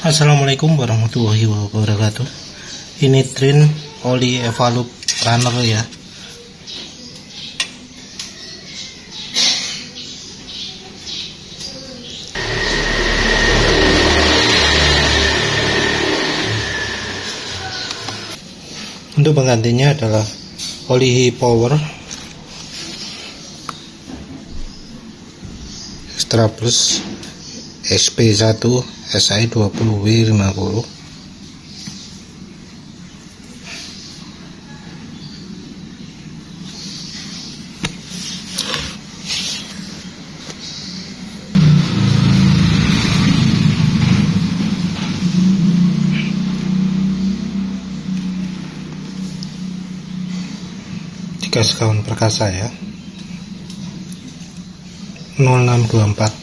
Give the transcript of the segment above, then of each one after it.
Assalamualaikum warahmatullahi wabarakatuh. Ini Trin oli Evalup Runner ya. Untuk penggantinya adalah oli power Extra Plus SP1 SI 20W50. Tiga sekawan perkasa ya, 0624.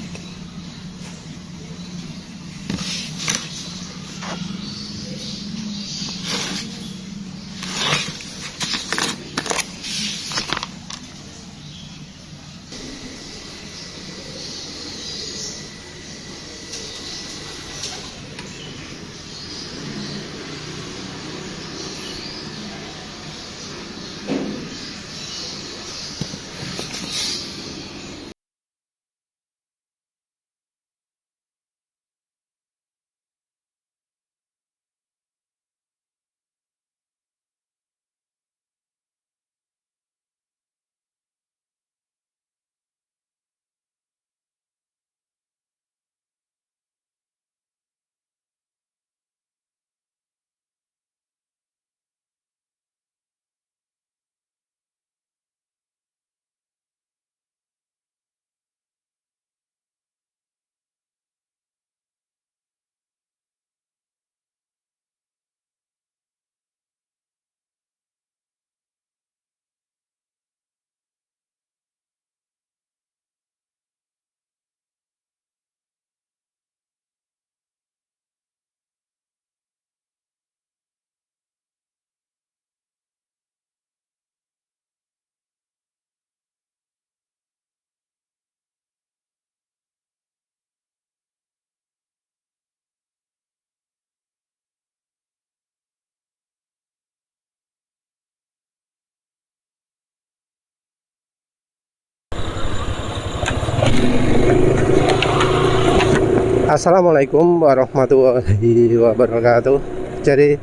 Assalamualaikum warahmatullahi wabarakatuh. Jadi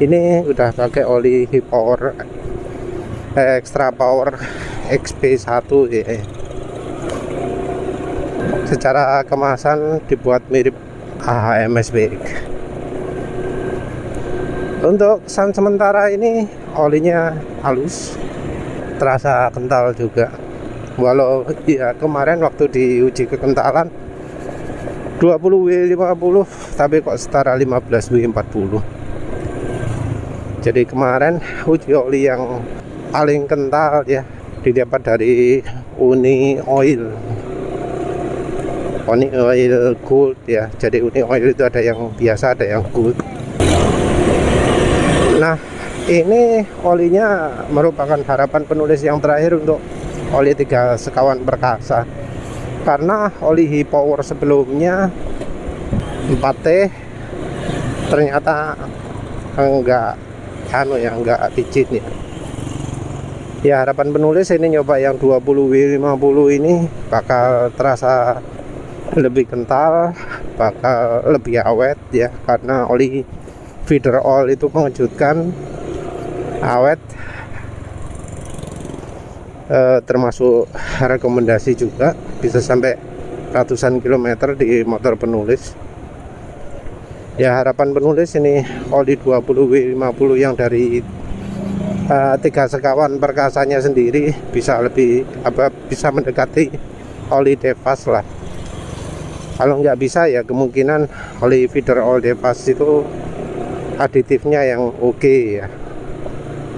ini udah pakai oli power Extra Power XP1 ya. Secara kemasan dibuat mirip AHMS Big. Untuk kesan sementara ini olinya halus, terasa kental juga. Walau ya kemarin waktu diuji kekentalan 20W50 tapi kok setara 15W40. Jadi kemarin uji oli yang paling kental ya didapat dari Uni Oil Gold ya. Jadi Uni Oil itu ada yang biasa, ada yang gold. Nah, ini olinya merupakan harapan penulis yang terakhir untuk oli 3 sekawan perkasa. Karena oli power sebelumnya 4T ternyata enggak enggak licin ya. Ya harapan penulis ini nyoba yang 20W50 ini bakal terasa lebih kental, bakal lebih awet ya, karena oli feeder oil itu mengejutkan awet. Termasuk rekomendasi juga bisa sampai ratusan kilometer di motor penulis. Ya harapan penulis ini oli 20W50 yang dari 3 sekawan perkasanya sendiri bisa lebih bisa mendekati oli Devas lah. Kalau nggak bisa ya kemungkinan oli feeder oil Devas itu aditifnya yang oke ya.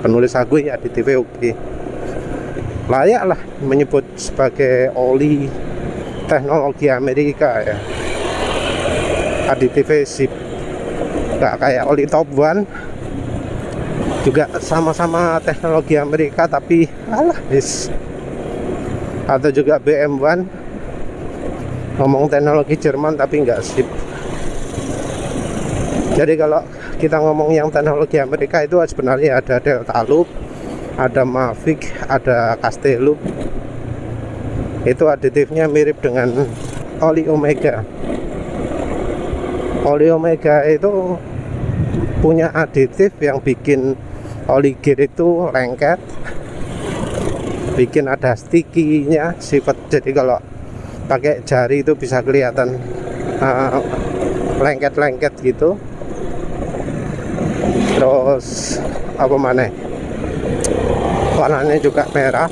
Penulis aku ya aditifnya oke. Layak lah menyebut sebagai oli teknologi Amerika ya. Aditifnya sip, nggak kayak oli Top One, juga sama-sama teknologi Amerika tapi atau juga BM1 ngomong teknologi Jerman tapi nggak sip. Jadi kalau kita ngomong yang teknologi Amerika itu sebenarnya ada Delta Loop, ada Mavic, ada Casteloop. Itu aditifnya mirip dengan oli Omega. Oli Omega itu punya aditif yang bikin oli gear itu lengket, bikin ada sticky-nya sifat. Jadi kalau pakai jari itu bisa kelihatan lengket-lengket gitu. Terus apa mana, warnanya juga merah.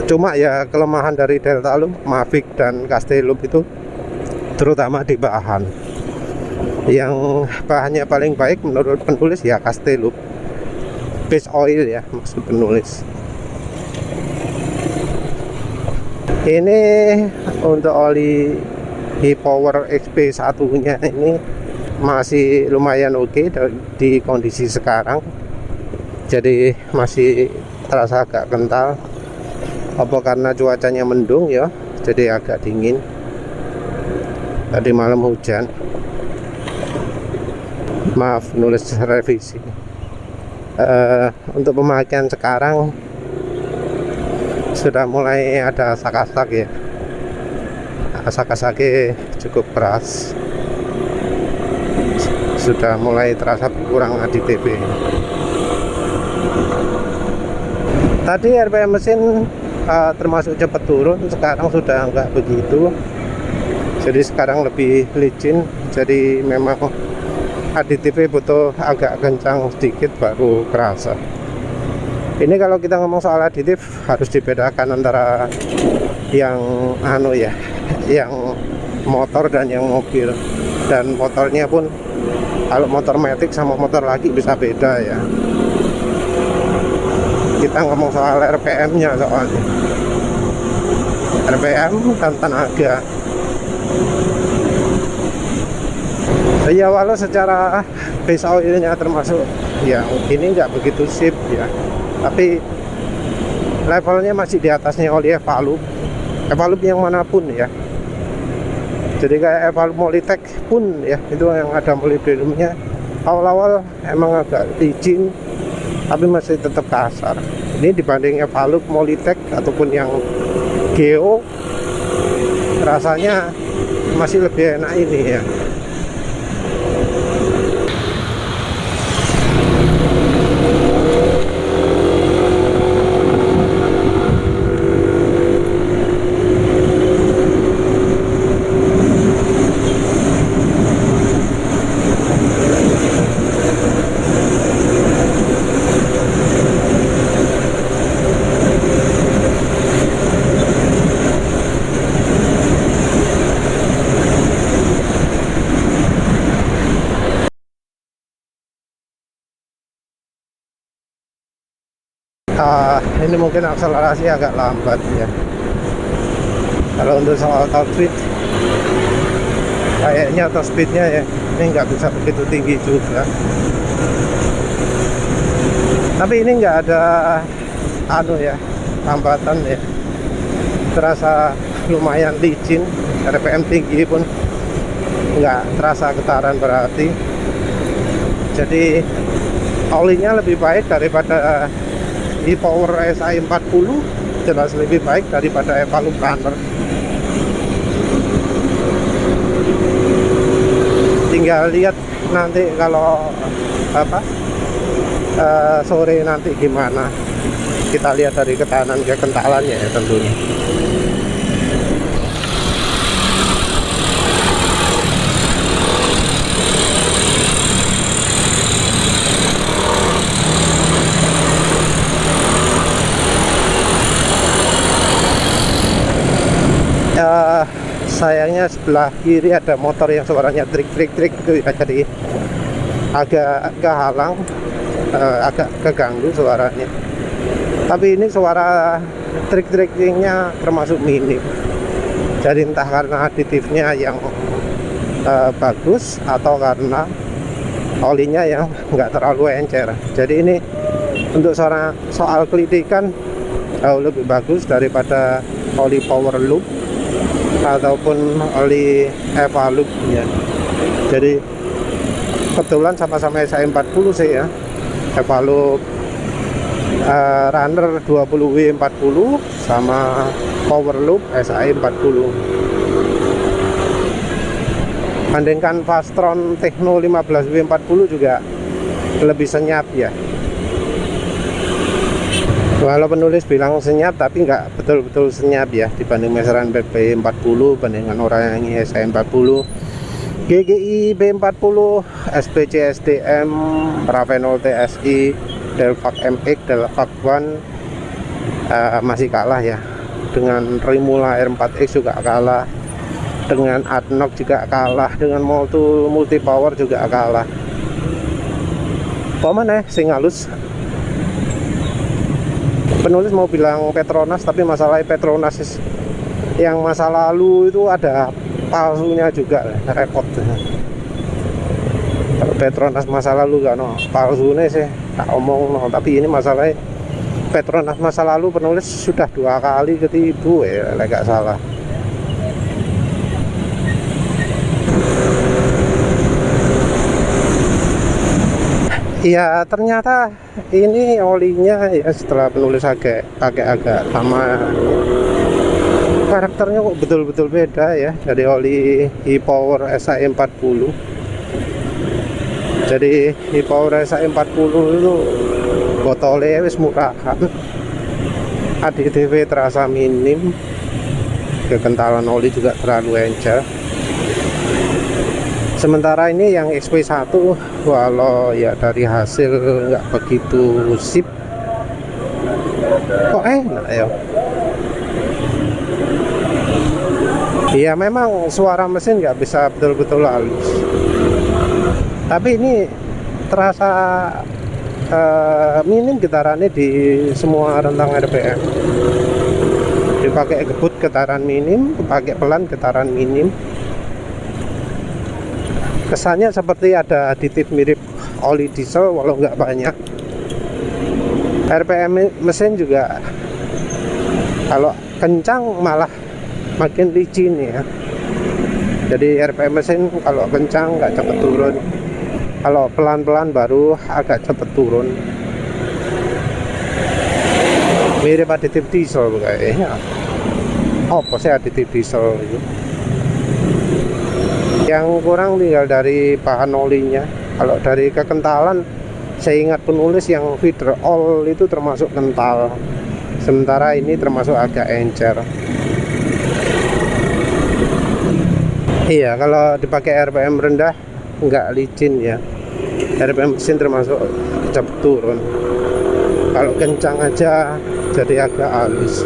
Cuma ya kelemahan dari Delta Loop, Mavic dan Casteloop itu terutama di bahan. Yang bahannya paling baik menurut penulis ya Casteloop, base oil ya maksud penulis. Ini untuk oli e-Power XP1 nya ini masih lumayan oke di kondisi sekarang. Jadi masih terasa agak kental. Apa karena cuacanya mendung ya, jadi agak dingin. Tadi malam hujan. Maaf nulis revisi. Untuk pemakaian sekarang sudah mulai ada asak-asak ya. Asak-asaknya cukup keras. Sudah mulai terasa kurang aditif. Tadi RPM mesin termasuk cepat turun, sekarang sudah enggak begitu. Jadi sekarang lebih licin. Jadi memang aditifnya butuh agak kencang sedikit baru kerasa. Ini kalau kita ngomong soal aditif harus dibedakan antara yang yang motor dan yang mobil. Dan motornya pun kalau motor matic sama motor lagi bisa beda ya. Kita ngomong soal RPM-nya soalnya. RPM dan tenaga. Ya walau secara base oilnya termasuk ya ini nggak begitu sip ya, tapi levelnya masih di atasnya oli Evalup yang manapun ya. Jadi kayak Evalup Molitech pun ya, itu yang ada molybdenumnya, awal-awal emang agak licin tapi masih tetap kasar. Ini dibanding Evalup Molitech ataupun yang Geo, rasanya masih lebih enak ini ya. Ini mungkin akselerasi agak lambat ya. Kalau untuk soal top speed, kayaknya top speednya ya ini nggak bisa begitu tinggi juga. Tapi ini nggak ada hambatan ya. Terasa lumayan licin, RPM tinggi pun nggak terasa getaran berarti. Jadi olinya lebih baik daripada e-Power SI40, jelas lebih baik daripada Evalup Runner. Tinggal lihat nanti kalau sore nanti gimana. Kita lihat dari ketahanan kekentalannya ya tentunya. Sayangnya sebelah kiri ada motor yang suaranya trik gitu ya, jadi agak kehalang, agak keganggu suaranya. Tapi ini suara trik-triknya termasuk minim. Jadi entah karena aditifnya yang bagus atau karena olinya yang nggak terlalu encer. Jadi ini untuk soal kelitikan jauh lebih bagus daripada oli Power Loop ataupun oli Evalup ya. Jadi kebetulan sama-sama SAE 40 sih ya. Evalup Runner 20W40 sama Power Loop SAE 40. Bandingkan Fastron Techno 15W40 juga lebih senyap ya. Walau penulis bilang senyap, tapi nggak betul-betul senyap ya dibanding meteran B40, bandingkan orang yang SAE 40. GGI B40, SPC SDM, Ravenol TSI, Delvac MX, Delvac One masih kalah ya. Dengan Rimula R4X juga kalah, dengan Adnoc juga kalah, dengan multi power juga kalah. Kok mana sing halus? Penulis mau bilang Petronas, tapi masalahnya Petronas yang masa lalu itu ada palsunya juga, repot. Kalau Petronas masa lalu gak no palsunya sih tak omong no, tapi ini masalahnya Petronas masa lalu penulis sudah 2 kali ketipu ya, gak salah. Ya ternyata ini olinya ya, setelah penulis agak sama, karakternya kok betul-betul beda ya dari oli e-Power SAE 40. Jadi e-Power SAE 40 itu botolnya wis murahan, ADTV terasa minim, kekentalan oli juga terlalu encer. Sementara ini yang XP1 walau ya dari hasil nggak begitu sip, kok enak ya. Iya memang suara mesin nggak bisa betul-betul halus, tapi ini terasa minim getarannya di semua rentang RPM. Dipakai gebut getaran minim, pakai pelan getaran minim. Kesannya seperti ada aditif mirip oli diesel walau nggak banyak. RPM mesin juga kalau kencang malah makin licin ya. Jadi RPM mesin kalau kencang nggak cepet turun, kalau pelan-pelan baru agak cepet turun. Mirip aditif diesel kayaknya. Apa sih aditif diesel itu? Yang kurang tinggal dari bahan olinya. Kalau dari kekentalan, saya ingat penulis yang feeder all itu termasuk kental, sementara ini termasuk agak encer. Iya, kalau dipakai RPM rendah nggak licin ya. RPM mesin termasuk cepat turun. Kalau kencang aja jadi agak halus.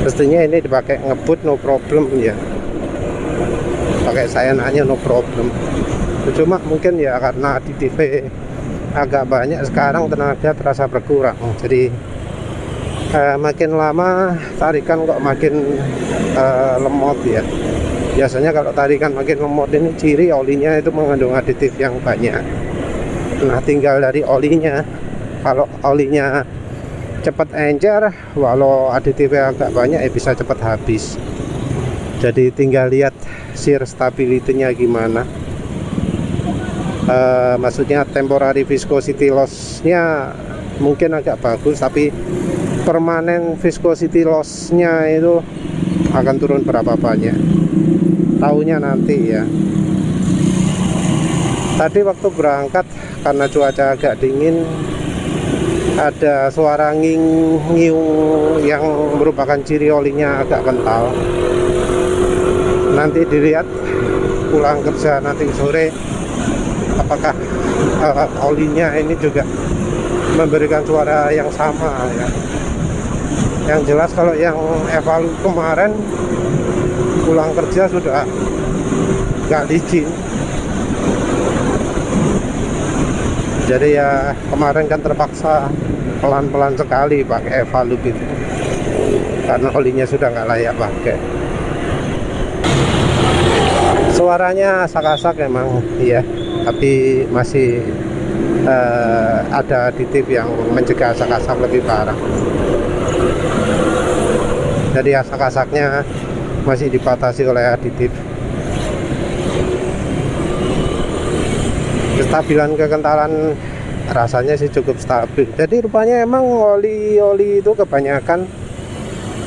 Pastinya ini dipakai ngebut no problem ya, pakai sayananya no problem. Cuma mungkin ya karena aditif agak banyak sekarang, tenaga terasa berkurang, jadi makin lama tarikan kok makin lemot ya. Biasanya kalau tarikan makin lemot ini ciri olinya itu mengandung aditif yang banyak. Nah tinggal dari olinya, kalau olinya cepat encer, walau aditifnya agak banyak ya bisa cepat habis. Jadi tinggal lihat shear stability-nya gimana. Maksudnya temporary viscosity loss-nya mungkin agak bagus, tapi permanen viscosity loss-nya itu akan turun berapa banyak, tahunya nanti ya. Tadi waktu berangkat karena cuaca agak dingin, ada suara ngiung yang merupakan ciri olinya agak kental. Nanti dilihat pulang kerja nanti sore apakah olinya ini juga memberikan suara yang sama ya. Yang jelas kalau yang evalu kemarin pulang kerja sudah nggak licin. Jadi ya kemarin kan terpaksa pelan-pelan sekali pakai evalup itu karena olinya sudah nggak layak pakai. Suaranya asak-asak emang iya, tapi masih ada aditif yang mencegah asak-asak lebih parah. Jadi asak-asaknya masih dibatasi oleh aditif. kestabilan kekentalan rasanya sih cukup stabil. Jadi rupanya emang oli itu kebanyakan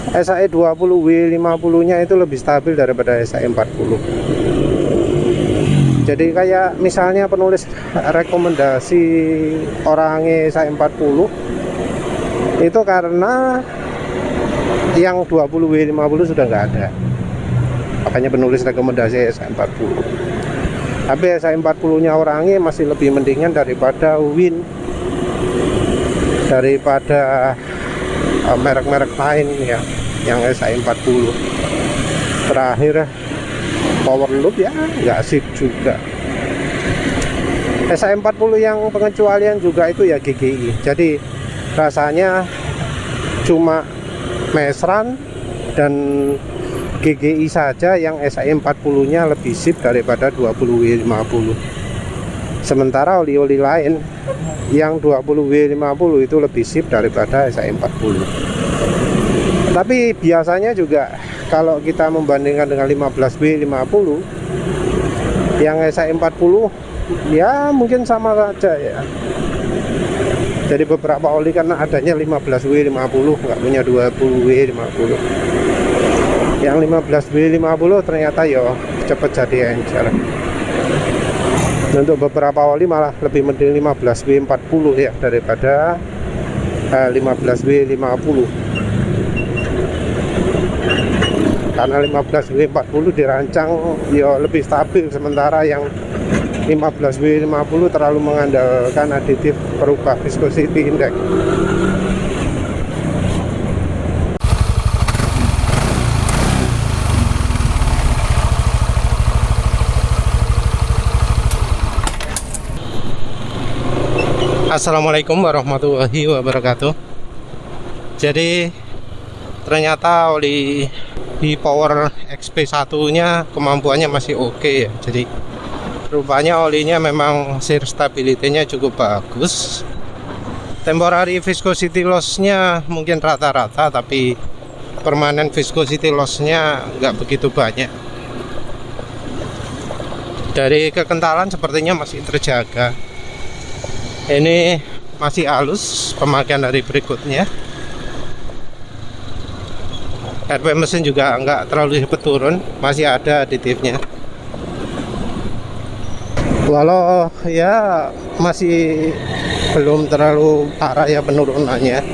SAE 20W50 nya itu lebih stabil daripada SAE 40. Jadi kayak misalnya penulis rekomendasi orangnya SAE 40 itu karena yang 20W50 sudah nggak ada, makanya penulis rekomendasi SAE 40. Tapi SAE 40 nya orangnya masih lebih mendingan daripada Win, daripada merek-merek lain ya yang SAE 40. Terakhir power loop ya nggak sip juga. SAE 40 yang pengecualian juga itu ya GGI, jadi rasanya cuma Mesran dan GGI saja yang SAE 40 nya lebih sip daripada 20W50. Sementara oli-oli lain yang 20W50 itu lebih sip daripada SAE 40. Tapi biasanya juga kalau kita membandingkan dengan 15W50 yang SAE 40 ya mungkin sama saja ya. Jadi beberapa oli karena adanya 15W50 nggak punya 20W50. Yang 15W50 ternyata ya cepat jadi encer. Untuk beberapa oli malah lebih mending 15W40 ya daripada 15W50. Karena 15W40 dirancang ya lebih stabil, sementara yang 15W50 terlalu mengandalkan aditif perubah viscosity index. Assalamualaikum warahmatullahi wabarakatuh. Jadi ternyata oli di Power XP1 nya kemampuannya masih oke ya. Jadi rupanya olinya memang shear stability-nya cukup bagus. Temporary viscosity loss-nya mungkin rata-rata, tapi permanent viscosity loss-nya nggak begitu banyak. Dari kekentalan sepertinya masih terjaga. Ini masih halus pemakaian dari berikutnya. RPM mesin juga nggak terlalu cepat turun, masih ada aditifnya. Walau ya masih belum terlalu parah ya penurunannya,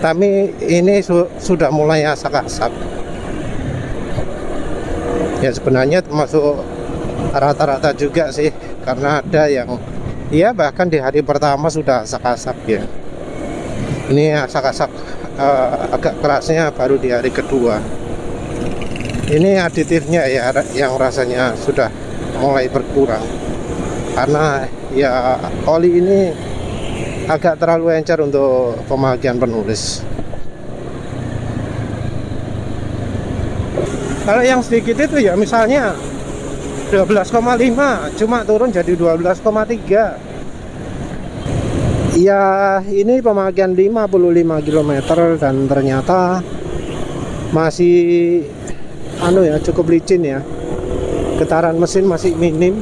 tapi ini sudah mulai asak-asak. Ya sebenarnya termasuk rata-rata juga sih, karena ada yang ya bahkan di hari pertama sudah asak-asak ya. Ini asak-asak agak kerasnya baru di hari kedua. Ini aditifnya ya yang rasanya sudah mulai berkurang, karena ya oli ini agak terlalu encer untuk pemakaian penulis. Kalau yang sedikit itu ya misalnya 12,5 cuma turun jadi 12,3. Ya ini pemakaian 55 km dan ternyata masih ya cukup licin ya. Getaran mesin masih minim.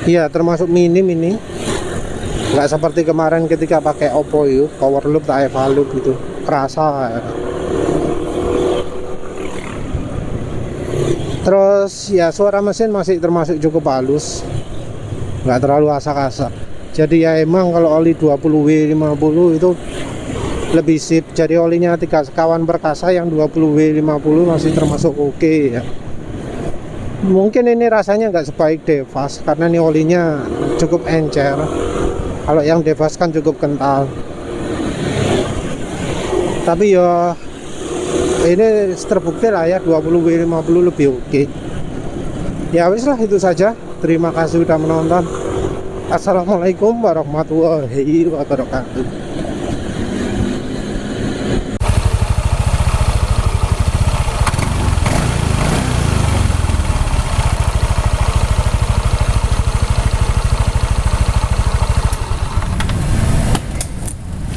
Ya termasuk minim ini. Nggak seperti kemarin ketika pakai Oppo itu, power loop tak Eva loop itu kerasa ya. Terus ya suara mesin masih termasuk cukup halus, nggak terlalu asak-asak. Jadi ya emang kalau oli 20W50 itu lebih sip. Jadi olinya 3 sekawan perkasa yang 20W50 masih termasuk oke ya. Mungkin ini rasanya nggak sebaik Devas karena ini olinya cukup encer. Kalau yang Devas kan cukup kental. Tapi ya ini terbukti lah ya 20W50 lebih oke. Ya wis lah, itu saja. Terima kasih sudah menonton. Assalamualaikum warahmatullahi wabarakatuh.